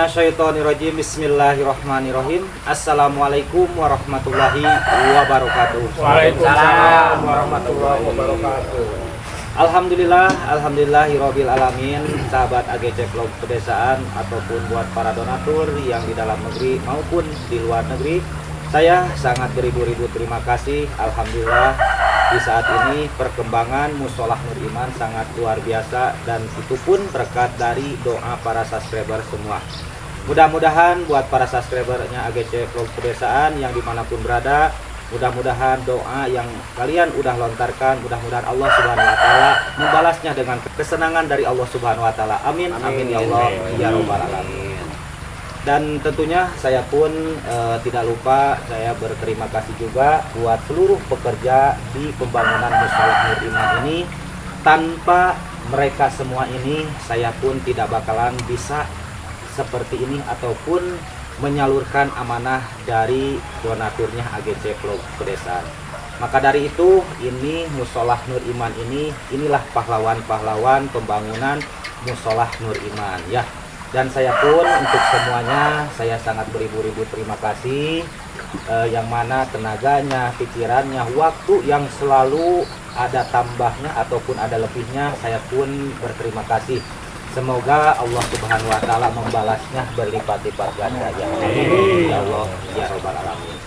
minasyaitonirrajim. Bismillahirrahmanirrahim. Assalamualaikum warahmatullahi wabarakatuh. Waalaikumsalam warahmatullahi wabarakatuh. Alhamdulillahirabbil alamin. Sahabat AGC Vlog Pedesaan ataupun buat para donatur yang di dalam negeri maupun di luar negeri, saya sangat beribu-ribu terima kasih. Alhamdulillah di saat ini perkembangan Musholah Nur Iman sangat luar biasa, dan itu pun berkat dari doa para subscriber semua. Mudah-mudahan buat para subscribernya AGC Vlog Pedesaan yang dimanapun berada, mudah-mudahan doa yang kalian udah lontarkan, mudah-mudahan Allah Subhanahu wa Ta'ala membalasnya dengan kesenangan dari Allah Subhanahu wa Ta'ala. Amin, amin ya Allah ya Rabbal alamin. Dan tentunya saya pun tidak lupa saya berterima kasih juga buat seluruh pekerja di pembangunan Musholah Nur Iman ini. Tanpa mereka semua ini, saya pun tidak bakalan bisa seperti ini ataupun menyalurkan amanah dari donaturnya AGC Vlog Pedesaan. Maka dari itu, ini Musholah Nur Iman inilah pahlawan-pahlawan pembangunan Musholah Nur Iman ya. Dan saya pun untuk semuanya saya sangat beribu-ribu terima kasih, yang mana tenaganya, pikirannya, waktu yang selalu ada tambahnya ataupun ada lebihnya, saya pun berterima kasih. Semoga Allah Subhanahu wa Ta'ala membalasnya berlipat-lipat ganda ya Allah ya Rabbal alamin.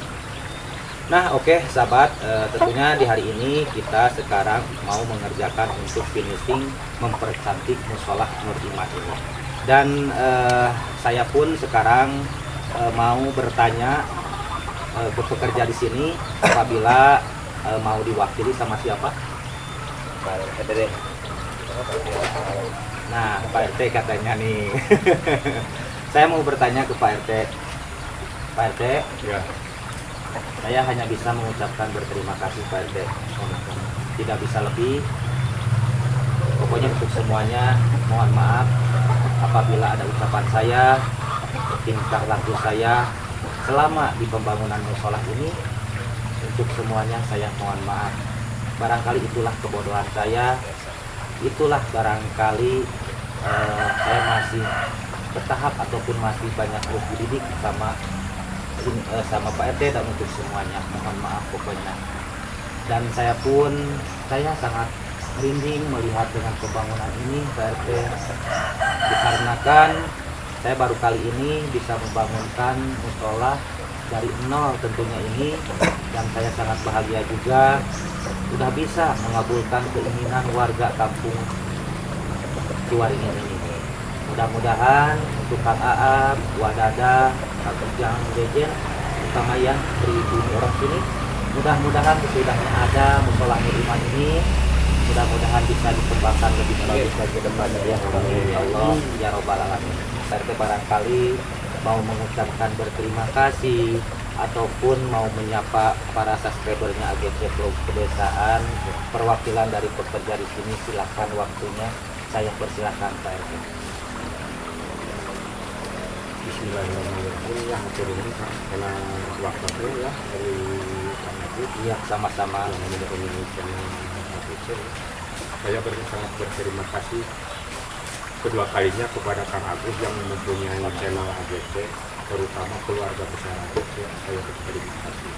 Nah, oke sahabat, tentunya di hari ini kita sekarang mau mengerjakan untuk finishing mempercantik Musholah Nur Iman ini. Dan saya pun sekarang mau bertanya ke pekerja di sini apabila mau diwakili sama siapa? Nah, Pak RT katanya nih. Saya mau bertanya ke Pak RT. Pak RT, ya. Saya hanya bisa mengucapkan berterima kasih Pak RT. Tidak bisa lebih. Pokoknya untuk semuanya mohon maaf apabila ada ucapan saya, tingkah laku saya selama di pembangunan musholah ini. Untuk semuanya saya mohon maaf. Barangkali itulah kebodohan saya. Itulah barangkali saya masih bertahap ataupun masih banyak terus dididik sama Pak RT. Dan untuk semuanya mohon maaf pokoknya. Dan saya sangat merinding melihat dengan pembangunan ini Pak RT, dikarenakan saya baru kali ini bisa membangunkan musholah dari nol tentunya ini. Dan saya sangat bahagia juga sudah bisa mengabulkan keinginan warga kampung Ciwaringin ini. Mudah-mudahan untuk Kang Aab, Wadada, Kang Ujang, Jejen, utama yang pribumi orang sini, mudah-mudahan sesudahnya ada Musholah Nur Iman ini, mudah-mudahan bisa dikembangkan lebih bagus lagi ke depannya ya Allah ya Rabbal alamin. Saya barangkali mau mengucapkan berterima kasih ataupun mau menyapa para subscribernya AGC Vlog Pedesaan, perwakilan dari pekerja di sini, silahkan waktunya, saya persilahkan Pak RT. Bismillahirrahmanirrahim. Ya, hatur ini karena waktunya ya dari kami. Iya, sama-sama. Saya sangat berterima kasih kedua kalinya kepada Kang Agus yang mempunyai channel AGC, terutama keluarga besar AGC. Saya berterima kasih.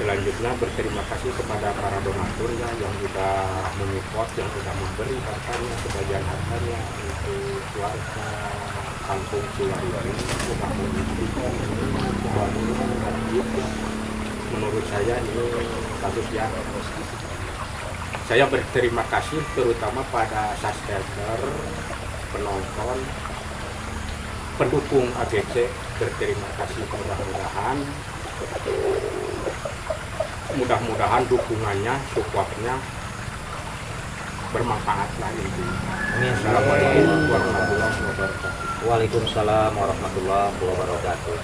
Selanjutnya berterima kasih kepada para donatur yang sudah menyupport, yang sudah memberi hartanya, sebagian hartanya untuk keluarga kampung Ciwaringin. Menurut saya ini bagus ya. Saya berterima kasih terutama pada subscriber, penonton, pendukung AGC. Berterima kasih, mudah-mudahan dukungannya, supportnya bermanfaat lah ini. Assalamualaikum warahmatullahi wabarakatuh. Waalaikumsalam warahmatullahi wabarakatuh.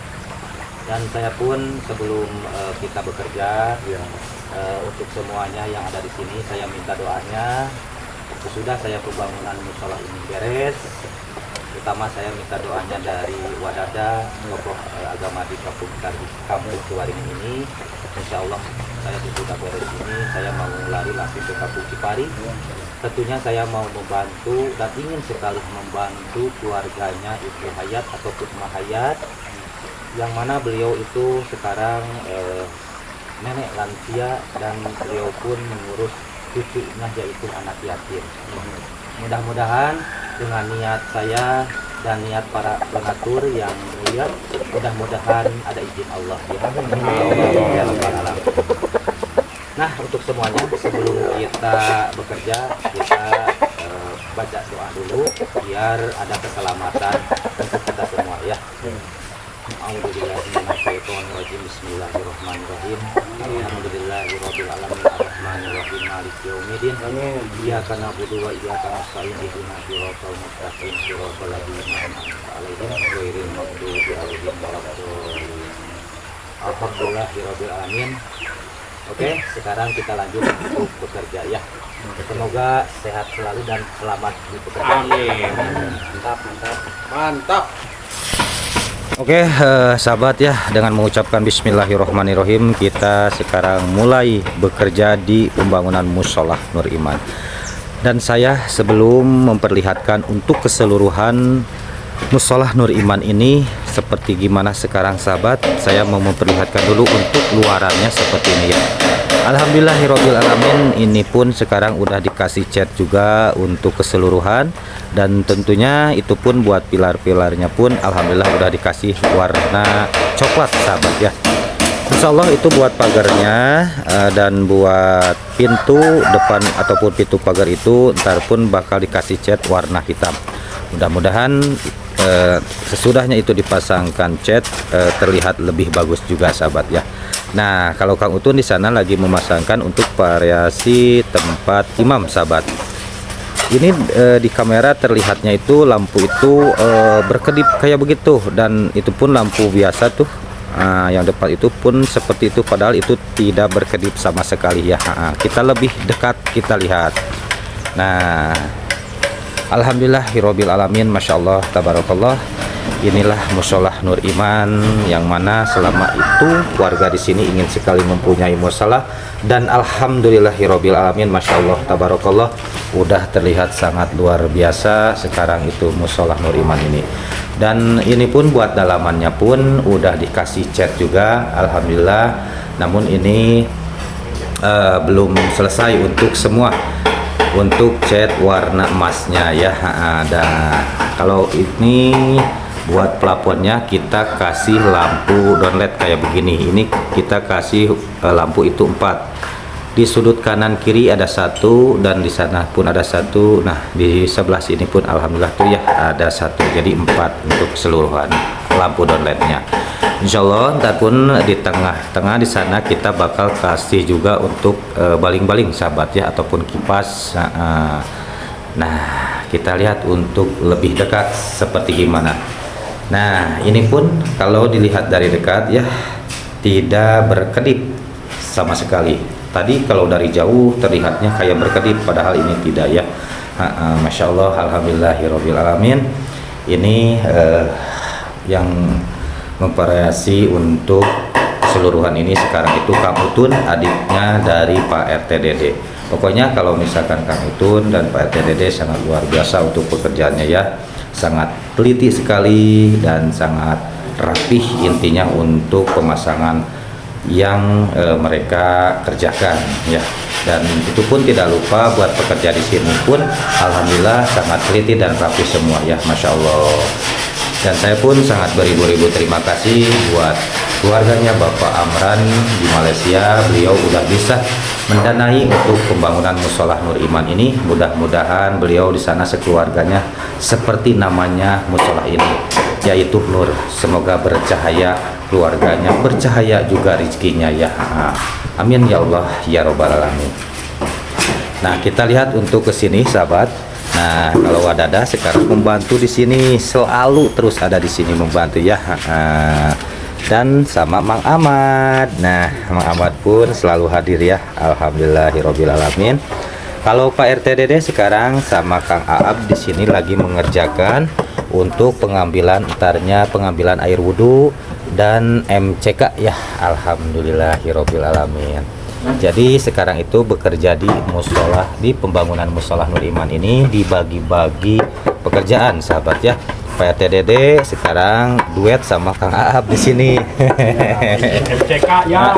Dan saya pun sebelum kita bekerja ya, untuk semuanya yang ada di sini, saya minta doanya sesudah saya pembangunan musholah ini beres, Terutama saya minta doanya dari Wadada, tokoh agama di kampung Ciwaringin ini. Insya Allah saya sudah beres ini, saya mau lari langsung ke kampung Cipari. Tentunya saya mau membantu dan ingin sekali membantu keluarganya Ibu Hayat ataupun Mahayat, yang mana beliau itu sekarang nenek lansia dan beliau pun mengurus cucunya yaitu anak yatim. Mudah-mudahan dengan niat saya dan niat para donatur yang mulia, mudah-mudahan ada izin Allah ya Rabbal Alamin. Nah, untuk semuanya sebelum kita bekerja, kita baca doa dulu biar ada keselamatan untuk kita semua ya. A'udzubillahiminasyaitonirrajim. Bismillahirrahmanirrahim. Alhamdulillahirabbil alamin arrahmanirrahim maliki yaumiddin. Iyyaka na'budu wa iyyaka nasta'in ihdinas siratal mustaqim siratal ladzina an'amta 'alaihim ghairil maghdubi 'alaihim waladdallin. Alhamdulillahirabbil alamin. Oke, sekarang kita lanjut untuk bekerja ya. Semoga sehat selalu dan selamat di pekerjaan. Amin. Mantap. Oke, sahabat ya, dengan mengucapkan bismillahirrohmanirrohim, kita sekarang mulai bekerja di pembangunan Musholah Nur Iman. Dan saya sebelum memperlihatkan untuk keseluruhan Musholah Nur Iman ini seperti gimana sekarang sahabat, saya mau memperlihatkan dulu untuk luarannya seperti ini ya. Alhamdulillahirabbil alamin, ini pun sekarang udah dikasih cat juga untuk keseluruhan, dan tentunya itu pun buat pilar-pilarnya pun alhamdulillah udah dikasih warna coklat sahabat ya. Insya Allah itu buat pagarnya dan buat pintu depan ataupun pintu pagar itu ntar pun bakal dikasih cat warna hitam. Mudah-mudahan sesudahnya itu dipasangkan cat terlihat lebih bagus juga sahabat ya. Nah, kalau Kang Utun di sana lagi memasangkan untuk variasi tempat imam sahabat. Ini di kamera terlihatnya itu lampu itu berkedip kayak begitu, dan itu pun lampu biasa tuh. Yang depan itu pun seperti itu, padahal itu tidak berkedip sama sekali ya. Kita lebih dekat kita lihat. Nah, alhamdulillahirabbil alamin, masya Allah tabarakallah. Inilah Musholah Nur Iman yang mana selama itu warga di sini ingin sekali mempunyai musholah, dan alhamdulillahirabbil alamin, masya Allah tabarakallah, udah terlihat sangat luar biasa sekarang itu Musholah Nur Iman ini. Dan ini pun buat dalamannya pun udah dikasih cat juga alhamdulillah. Namun ini belum selesai untuk semua, untuk cat warna emasnya ya. Ada kalau ini buat plafonnya kita kasih lampu downlight kayak begini. Ini kita kasih lampu itu 4 di sudut kanan kiri ada 1, dan di sana pun ada 1. Nah, di sebelah sini pun alhamdulillah tuh ya ada 1, jadi 4 untuk keseluruhan lampu downlightnya. Insya Allah ntar pun di tengah-tengah di sana kita bakal kasih juga untuk baling-baling sahabat ya, ataupun kipas. Nah, kita lihat untuk lebih dekat seperti gimana. Nah, ini pun kalau dilihat dari dekat ya tidak berkedip sama sekali. Tadi kalau dari jauh terlihatnya kayak berkedip, padahal ini tidak ya. Masya Allah, alhamdulillahirabbil alamin. Ini yang memvariasi untuk keseluruhan ini sekarang itu Kang Utun, adiknya dari Pak RT Dede. Pokoknya kalau misalkan Kang Utun dan Pak RT Dede sangat luar biasa untuk pekerjaannya ya. Sangat teliti sekali dan sangat rapih intinya untuk pemasangan yang mereka kerjakan ya. Dan itu pun tidak lupa buat pekerja di sini pun alhamdulillah sangat teliti dan rapi semua ya, masya Allah. Dan saya pun sangat beribu-ribu terima kasih buat keluarganya Bapak Amran di Malaysia. Beliau udah bisa mendanai untuk pembangunan Musholah Nur Iman ini. Mudah-mudahan beliau di sana sekeluarganya seperti namanya musholah ini, yaitu Nur. Semoga bercahaya keluarganya, bercahaya juga rezekinya ya. Amin ya Allah ya Rabbal alamin. Nah, kita lihat untuk ke sini sahabat. Nah, kalau Wadada sekarang membantu di sini, selalu terus ada di sini membantu ya. Dan sama Mang Ahmad. Nah, Mang Ahmad pun selalu hadir ya. Alhamdulillahirabbil alamin. Kalau Pak RT Dede sekarang sama Kang Aab di sini lagi mengerjakan untuk pengambilan pengambilan air wudhu dan MCK ya. Alhamdulillahirobbil alamin. Jadi sekarang itu bekerja di musola, di pembangunan musola Nur Iman ini dibagi-bagi pekerjaan sahabat ya. Pak RT Dede sekarang duet sama Kang Aab di sini. MCK ya.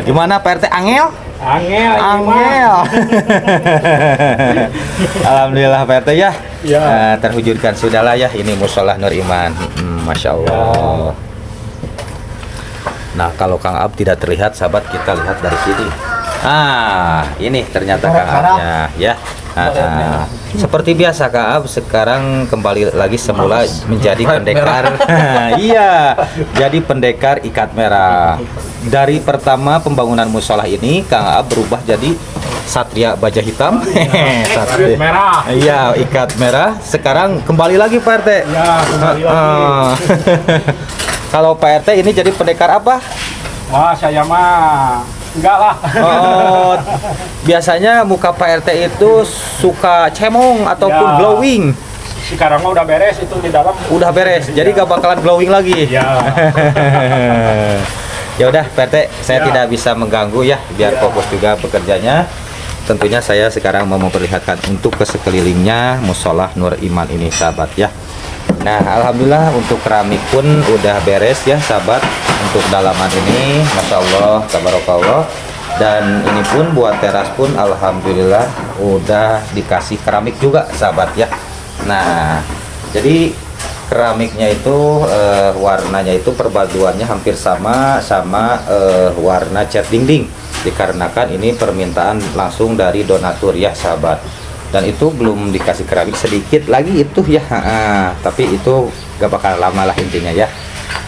Gimana Pak RT Angel? Angel. Alhamdulillah Pak RT ya. Ya. Terwujudkan sudahlah ya ini musola Nur Iman. Masya Allah. Nah kalau Kang Aab tidak terlihat sahabat, kita lihat dari sini. Ini ternyata Kang Aabnya ya. Seperti biasa Kang Aab sekarang kembali lagi semula menjadi pendekar. Iya, jadi pendekar ikat merah. Dari pertama pembangunan musola ini Kang Aab berubah jadi satria baja hitam. Satria merah. Iya, ikat merah. Sekarang kembali lagi Pak RT. Ya, kembali lagi. Kalau Pak RT ini jadi pendekar apa? Wah, saya mah enggak lah. Oh, biasanya muka Pak RT itu suka cemong ataupun Ya. glowing. Sekarang mah udah beres itu di dalam. Udah beres, jadi gak bakalan glowing lagi. Ya. Ya udah Pak RT, saya Ya. tidak bisa mengganggu ya, biar Ya. fokus juga pekerjanya. Tentunya saya sekarang mau memperlihatkan untuk ke sekelilingnya musola Nur Iman ini sahabat ya. Nah alhamdulillah untuk keramik pun udah beres ya sahabat. Untuk dalaman ini Masya Allah tabarakallah. Dan ini pun buat teras pun alhamdulillah udah dikasih keramik juga sahabat ya. Nah jadi keramiknya itu warnanya itu perpaduannya hampir sama warna cat dinding, dikarenakan ini permintaan langsung dari donatur ya sahabat. Dan itu belum dikasih keramik, sedikit lagi itu ya, tapi itu gak bakal lama lah intinya ya.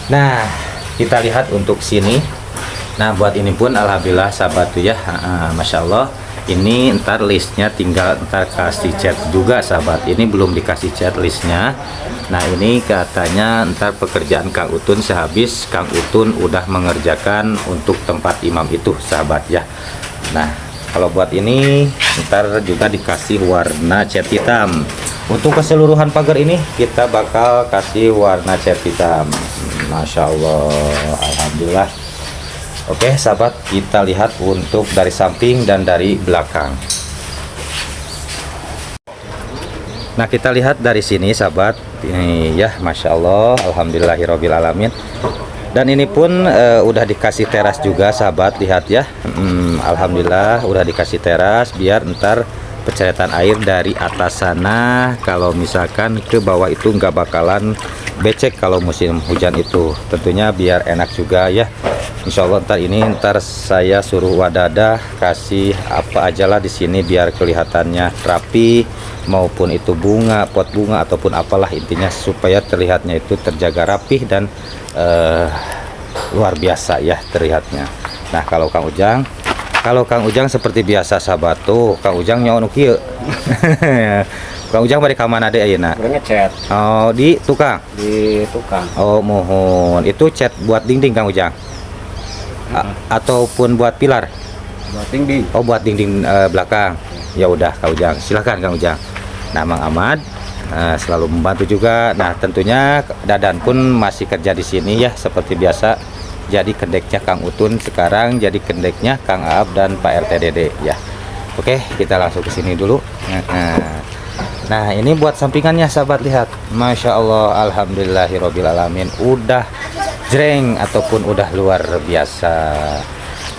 Nah kita lihat untuk sini. Nah buat ini pun alhamdulillah sahabat tuh ya, Masya Allah. Ini ntar listnya tinggal ntar kasih cat juga sahabat. Ini belum dikasih cat listnya. Nah ini katanya ntar pekerjaan Kang Utun sehabis Kang Utun udah mengerjakan untuk tempat imam itu sahabat ya. Nah kalau buat ini ntar juga dikasih warna cat hitam. Untuk keseluruhan pagar ini kita bakal kasih warna cat hitam. Masya Allah, alhamdulillah. Oke sahabat, kita lihat untuk dari samping dan dari belakang. Nah kita lihat dari sini sahabat, ini ya Masya Allah, alhamdulillahirabbil alamin. Dan ini pun udah dikasih teras juga sahabat, lihat ya. Alhamdulillah udah dikasih teras biar ntar penceretan air dari atas sana kalau misalkan ke bawah itu nggak bakalan becek kalau musim hujan itu. Tentunya biar enak juga ya. Insya Allah ntar saya suruh wadada kasih apa aja lah di sini biar kelihatannya rapi, maupun itu bunga, pot bunga ataupun apalah, intinya supaya terlihatnya itu terjaga rapih dan luar biasa ya terlihatnya. Nah kalau Kang Ujang seperti biasa sahabat tuh, Kang Ujang nyawa kieu. Kang Ujang balik ke mana deh ayeuna? Ngecat Oh di tukang. di tukang. Oh mohon, itu cat buat dinding Kang Ujang? Ataupun buat pilar? Buat dinding. Oh buat dinding belakang. Ya udah Kang Ujang, silahkan Kang Ujang. Nah Mang Ahmad selalu membantu juga. Nah tentunya Dadan pun masih kerja di sini ya seperti biasa. Jadi kendeknya Kang Utun, sekarang jadi kendeknya Kang Aab dan Pak RT Dede ya. Oke kita langsung ke sini dulu. Nah ini buat sampingannya sahabat, lihat. Masya Allah, alhamdulillahirabbil alamin, udah jreng ataupun udah luar biasa.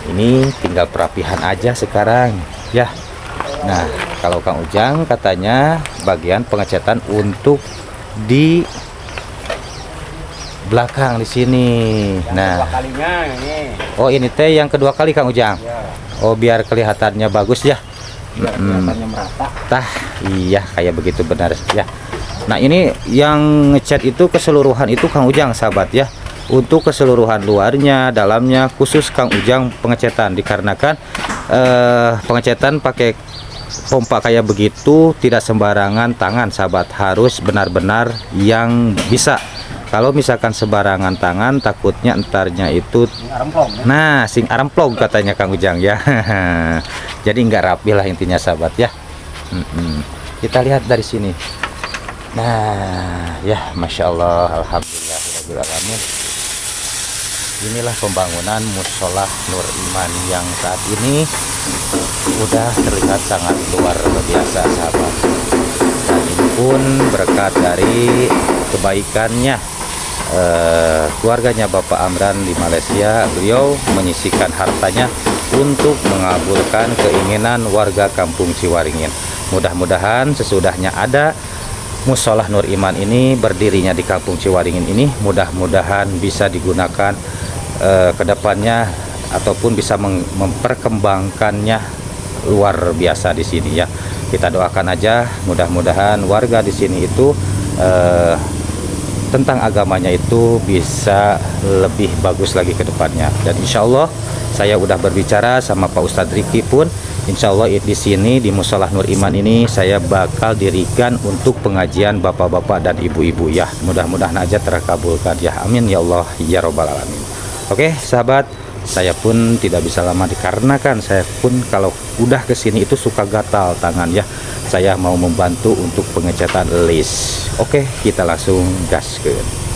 Ini tinggal perapihan aja sekarang ya. Nah kalau Kang Ujang katanya bagian pengecatan untuk di belakang di sini. Nah Kalinya ini. oh ini teh yang kedua kali Kang Ujang. Ya, Oh biar kelihatannya bagus ya. biar kelihatannya merata. Tah iya kayak begitu benar ya. Nah ini yang ngecat itu keseluruhan itu Kang Ujang sahabat ya. Untuk keseluruhan luarnya, dalamnya, khusus Kang Ujang pengecatan, dikarenakan pengecatan pakai pompa kayak begitu tidak sembarangan tangan sahabat, harus benar-benar yang bisa. Kalau misalkan sembarangan tangan takutnya entarnya itu sing aremplog katanya Kang Ujang ya. Jadi nggak rapi lah intinya sahabat ya. Kita lihat dari sini. Nah, ya, masya Allah, alhamdulillah, alamin. Inilah pembangunan musola Nur Iman yang saat ini sudah terlihat sangat luar biasa, sahabat. Dan ini pun berkat dari kebaikannya keluarganya Bapak Amran di Malaysia. Beliau menyisihkan hartanya untuk mengabulkan keinginan warga Kampung Ciwaringin. Mudah-mudahan sesudahnya ada musola Nur Iman ini, berdirinya di Kampung Ciwaringin ini, mudah-mudahan bisa digunakan ke depannya ataupun bisa memperkembangkannya luar biasa di sini ya. Kita doakan aja mudah-mudahan warga di sini itu tentang agamanya itu bisa lebih bagus lagi ke depannya. Dan insya Allah saya udah berbicara sama Pak Ustadz Riki pun, insya Allah di sini di musola Nur Iman ini saya bakal dirikan untuk pengajian bapak-bapak dan ibu-ibu ya. Mudah-mudahan aja terkabulkan ya, amin ya Allah ya robbal alamin. Oke sahabat, saya pun tidak bisa lama dikarenakan saya pun kalau udah kesini itu suka gatal tangan ya. Saya mau membantu untuk pengecatan list. Oke, kita langsung gaskeun.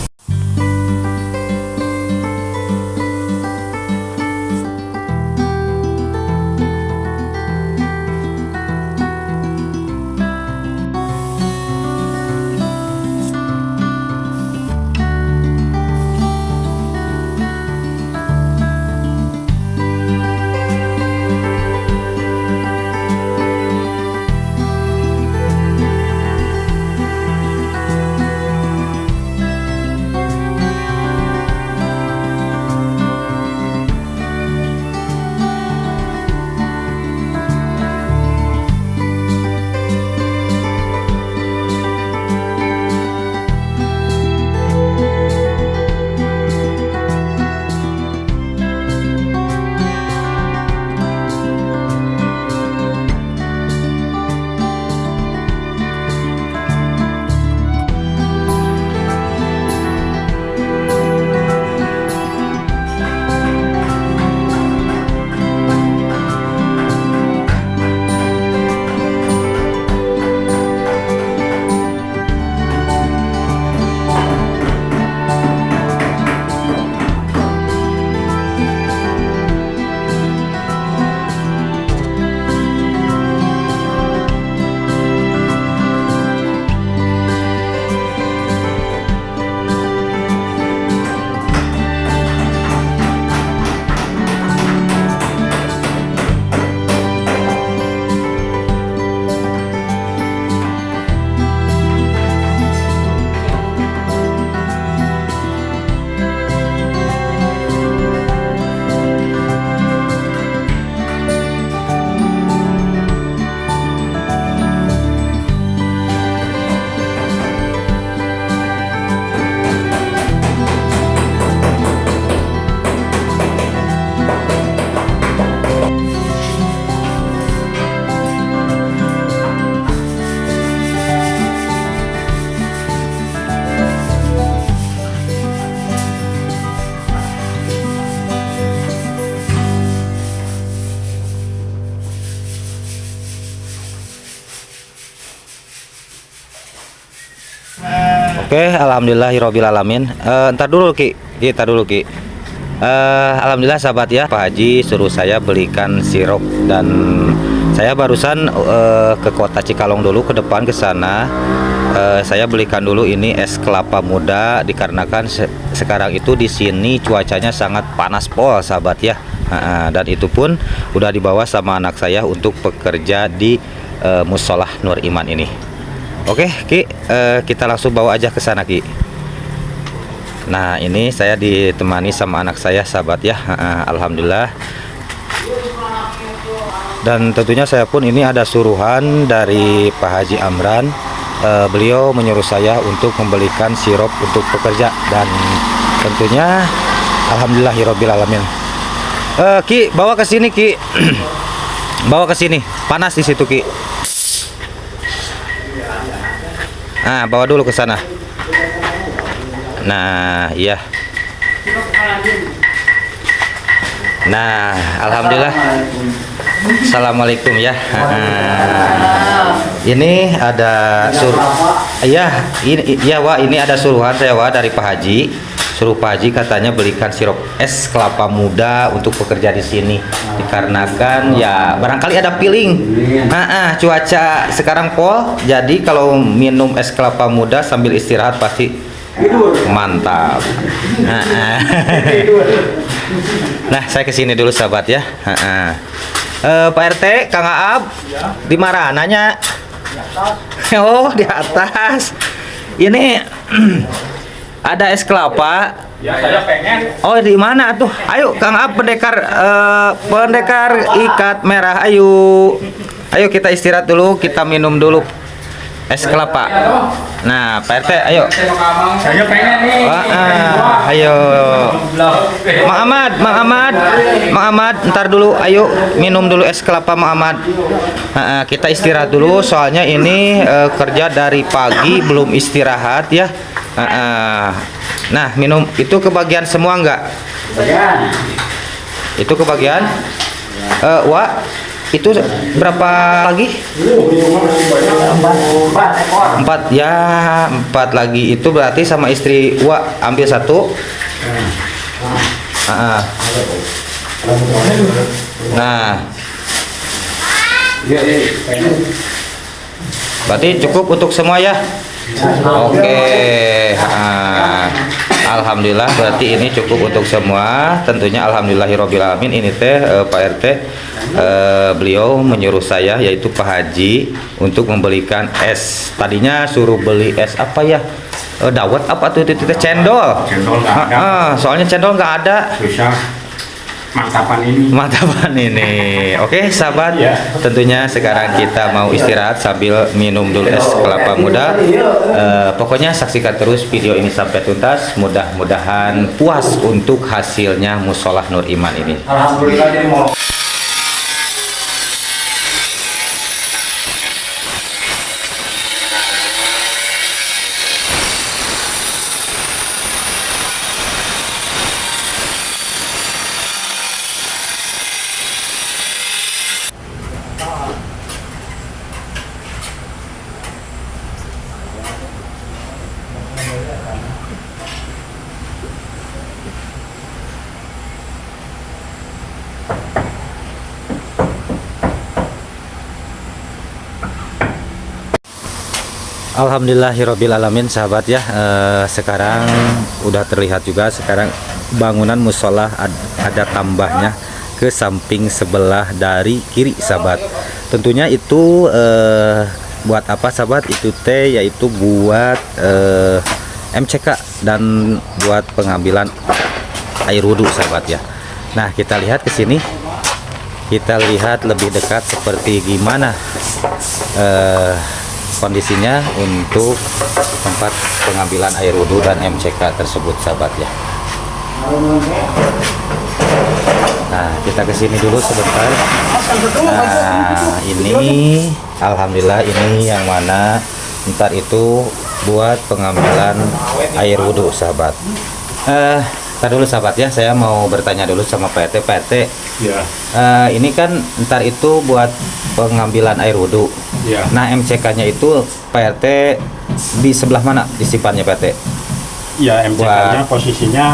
Oke, alhamdulillahirabbil alamin. Ntar dulu Ki, kita dulu Ki. Alhamdulillah sahabat ya, Pak Haji suruh saya belikan sirup dan saya barusan ke kota Cikalong dulu, ke depan ke sana. Saya belikan dulu ini es kelapa muda dikarenakan sekarang itu di sini cuacanya sangat panas pol sahabat ya. Dan itu pun udah dibawa sama anak saya untuk bekerja di musola Nur Iman ini. Oke Ki, kita langsung bawa aja ke sana Ki. Nah ini saya ditemani sama anak saya sahabat ya. Alhamdulillah. Dan tentunya saya pun ini ada suruhan dari Pak Haji Amran. Beliau menyuruh saya untuk membelikan sirup untuk pekerja. Dan tentunya alhamdulillahirabbil alamin. Ki, bawa ke sini Ki. Bawa ke sini. Panas di situ Ki. Nah, bawa dulu ke sana. Nah, iya. Nah, alhamdulillah. Assalamualaikum ya. Ini ada ini ada suruhan saya dari Pak Haji. Suruh Pak Haji katanya belikan sirup es kelapa muda untuk bekerja di sini. Dikarenakan ya barangkali ada feeling. Cuaca sekarang pol, jadi kalau minum es kelapa muda sambil istirahat pasti mantap. Nah, saya kesini dulu sahabat ya. Pak RT, Kang Aab, di mana nanya? Oh, di atas. Ini ada es kelapa. Ya, saya pengen. Oh, di mana tuh? Ayo, Kang Aab, pendekar ikat merah. Ayo kita istirahat dulu, kita minum dulu es kelapa. Nah, Pak RT, ayo. Saya pengen nih. Ayo. Mang Ahmad, ntar dulu. Ayo minum dulu es kelapa, Mang Ahmad. Kita istirahat dulu, soalnya ini kerja dari pagi belum istirahat ya. Nah, minum itu kebagian semua enggak? Itu kebagian? Wak, itu berapa lagi? 4 ya, 4 lagi. Itu berarti sama istri Wak ambil 1. Nah, berarti cukup untuk semua ya. Oke. Alhamdulillah, berarti ini cukup untuk semua. Tentunya alhamdulillahirobbilalamin. Ini teh Pak RT, beliau menyuruh saya, yaitu Pak Haji, untuk membelikan es. Tadinya suruh beli es apa ya? Dawet apa tuh? Cendol. Cendol nggak ada. Soalnya cendol nggak ada. Susah. Mantapan ini. Oke, sahabat. Ya. Tentunya sekarang kita mau istirahat sambil minum dulu es kelapa muda. Pokoknya saksikan terus video ini sampai tuntas. Mudah-mudahan puas untuk hasilnya Musolah Nur Iman ini. Alhamdulillah jadi mau. Alhamdulillahirobbilalamin sahabat ya. Sekarang udah terlihat juga sekarang bangunan musola ada tambahnya ke samping sebelah dari kiri sahabat. Tentunya itu buat apa sahabat? Itu teh yaitu buat MCK dan buat pengambilan air wudhu sahabat ya. Nah, kita lihat ke sini. Kita lihat lebih dekat seperti gimana kondisinya untuk tempat pengambilan air wudhu dan MCK tersebut sahabat ya. Nah, kita kesini dulu sebentar. Nah, ini alhamdulillah ini yang mana ntar itu buat pengambilan air wudhu sahabat. Ntar dulu sahabat ya, saya mau bertanya dulu sama Pak RT. Pak RT, Ya. ini kan ntar itu buat pengambilan air wudhu. Ya. Nah, MCK-nya itu Pak RT di sebelah mana disimpannya Pak RT? Ya, MCK-nya posisinya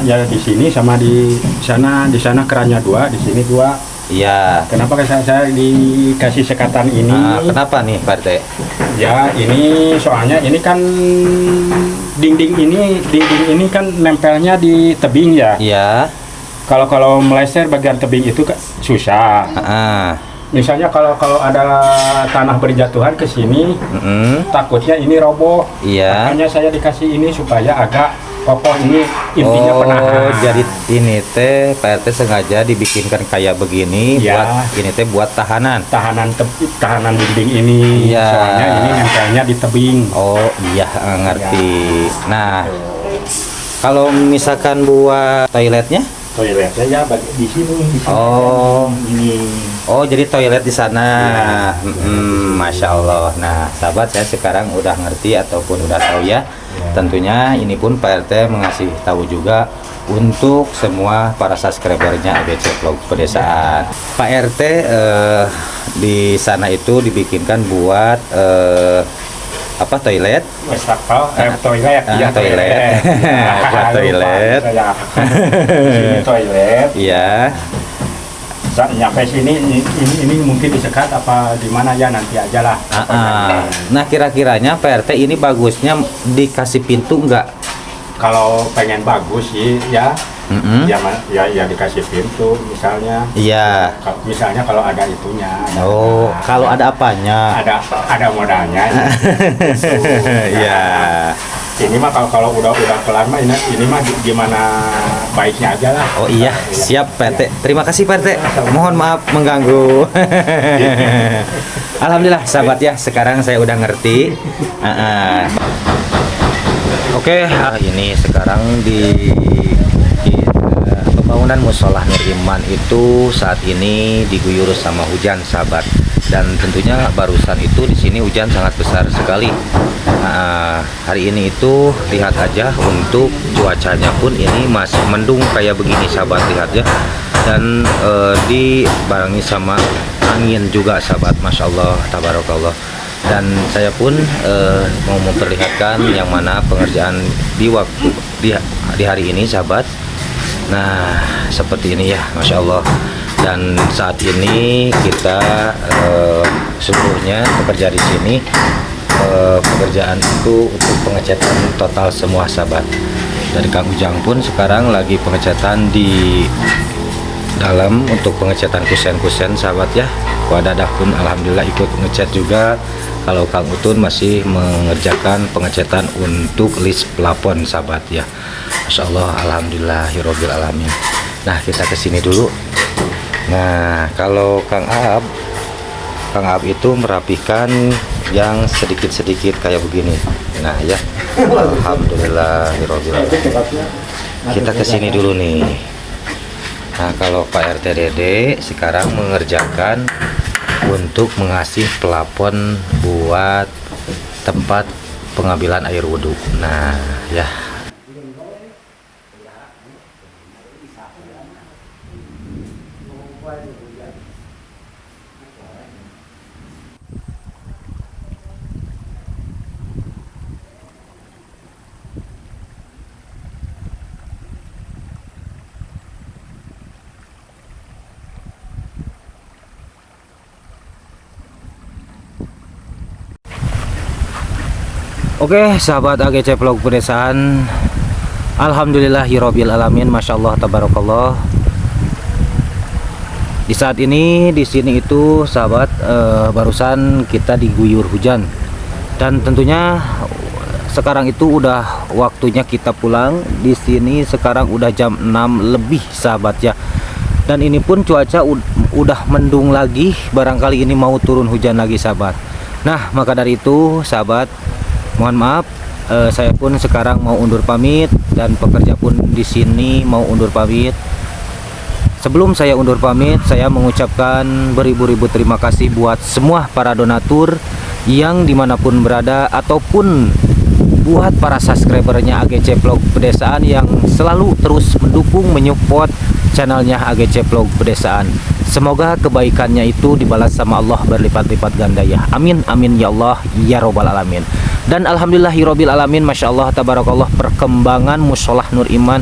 ya di sini sama di sana. Di sana kerannya 2, di sini 2. Iya. Kenapa saya dikasih sekatan ini? Kenapa nih Pak RT? Ya, ini soalnya ini kan dinding ini kan nempelnya di tebing ya. Iya. Kalau meleser bagian tebing itu susah. Misalnya kalau ada tanah berjatuhan ke sini, takutnya ini roboh. Iya. Makanya saya dikasih ini supaya agak kokoh, ini intinya penahan. Jadi ini teh Pak RT sengaja dibikinkan kayak begini Ya. buat ini teh buat tahanan dinding ini. Iya. Soalnya ini nempelnya di tebing. Oh iya, ngerti. Nah, kalau misalkan buat toiletnya? Toiletnya ya di sini. Oh. Ini. Oh, jadi toilet di sana. Masya Allah. Nah, sahabat, saya sekarang udah ngerti ataupun udah tahu ya. tentunya ini pun Pak RT mengasih tahu juga untuk semua para subscribernya AGC Vlog Pedesaan. Pak RT di sana itu dibikinkan buat apa, toilet? Toilet, ya, toilet. Buat toilet. Ini toilet. Iya. Saat nyampe sini ini mungkin disekat apa di mana ya, nanti aja lah. Nah, kira-kiranya Pak RT ini bagusnya dikasih pintu enggak? Kalau pengen bagus sih ya, ya dikasih pintu misalnya. Iya. Misalnya kalau ada itunya. Oh, kalau ada apanya? Ada modalnya. Iya. Ini mah kalau udah kelar mah ini mah gimana baiknya aja lah. Oh iya, siap Pak RT. Terima kasih Pak RT. Mohon maaf mengganggu. Alhamdulillah sahabat ya, sekarang saya udah ngerti. Oke, ini sekarang di pembangunan musola Nur Iman itu saat ini diguyur sama hujan sahabat, dan tentunya barusan itu di sini hujan sangat besar sekali. Hari ini itu lihat aja untuk cuacanya pun ini masih mendung kayak begini sahabat, lihat ya, dan dibarengi sama angin juga sahabat, masya Allah tabarakallah. Dan saya pun mau memperlihatkan yang mana pengerjaan di waktu di hari ini sahabat. Nah, seperti ini ya, masya Allah. Dan saat ini kita seluruhnya bekerja di sini. Pekerjaan itu untuk pengecatan total semua sahabat. Dari Kang Ujang pun sekarang lagi pengecatan di dalam untuk pengecatan kusen-kusen sahabat ya. Wadadah pun alhamdulillah ikut ngecat juga. Kalau Kang Utun masih mengerjakan pengecatan untuk list plafon sahabat ya. Masya Allah, alhamdulillahirabbil alamin. Nah, kita kesini dulu. Nah, kalau Kang Ab itu merapikan yang sedikit-sedikit kayak begini. Nah ya, alhamdulillahirabbil alamin. Kita kesini dulu nih. Nah, kalau Pak RT Dede sekarang mengerjakan untuk mengasih plafon buat tempat pengambilan air wudhu. Nah ya. Oke sahabat AGC Vlog Pedesaan, alhamdulillahirabbil alamin, masya Allah tabarakallah. Di saat ini di sini itu sahabat, barusan kita diguyur hujan, dan tentunya sekarang itu udah waktunya kita pulang. Di sini sekarang udah jam 6 lebih sahabat ya, dan ini pun cuaca udah mendung lagi, barangkali ini mau turun hujan lagi sahabat. Nah, maka dari itu sahabat, mohon maaf, saya pun sekarang mau undur pamit, dan pekerja pun di sini mau undur pamit. Sebelum saya undur pamit, saya mengucapkan beribu-ribu terima kasih buat semua para donatur yang dimanapun berada, ataupun buat para subscribernya AGC Vlog Pedesaan yang selalu terus mendukung, menyupport channelnya AGC Vlog Pedesaan. Semoga kebaikannya itu dibalas sama Allah berlipat-lipat ganda ya. Amin amin ya Allah ya robbal alamin. Dan alhamdulillahirabbil alamin, masya Allah tabarakallah, perkembangan musolah Nur Iman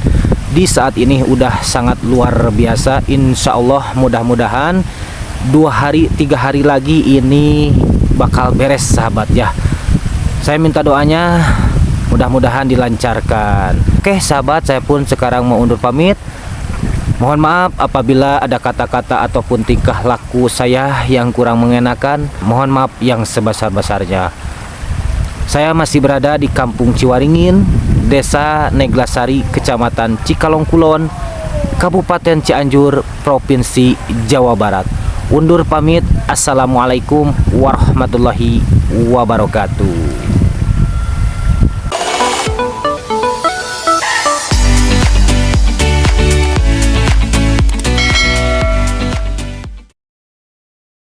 di saat ini udah sangat luar biasa. Insya Allah mudah-mudahan 2-3 hari lagi ini bakal beres sahabat ya. Saya minta doanya mudah-mudahan dilancarkan. Oke sahabat, saya pun sekarang mau undur pamit. Mohon maaf apabila ada kata-kata ataupun tingkah laku saya yang kurang mengenakan. Mohon maaf yang sebesar-besarnya. Saya masih berada di Kampung Ciwaringin, Desa Neglasari, Kecamatan Cikalong Kulon, Kabupaten Cianjur, Provinsi Jawa Barat. Undur pamit. Assalamualaikum warahmatullahi wabarakatuh.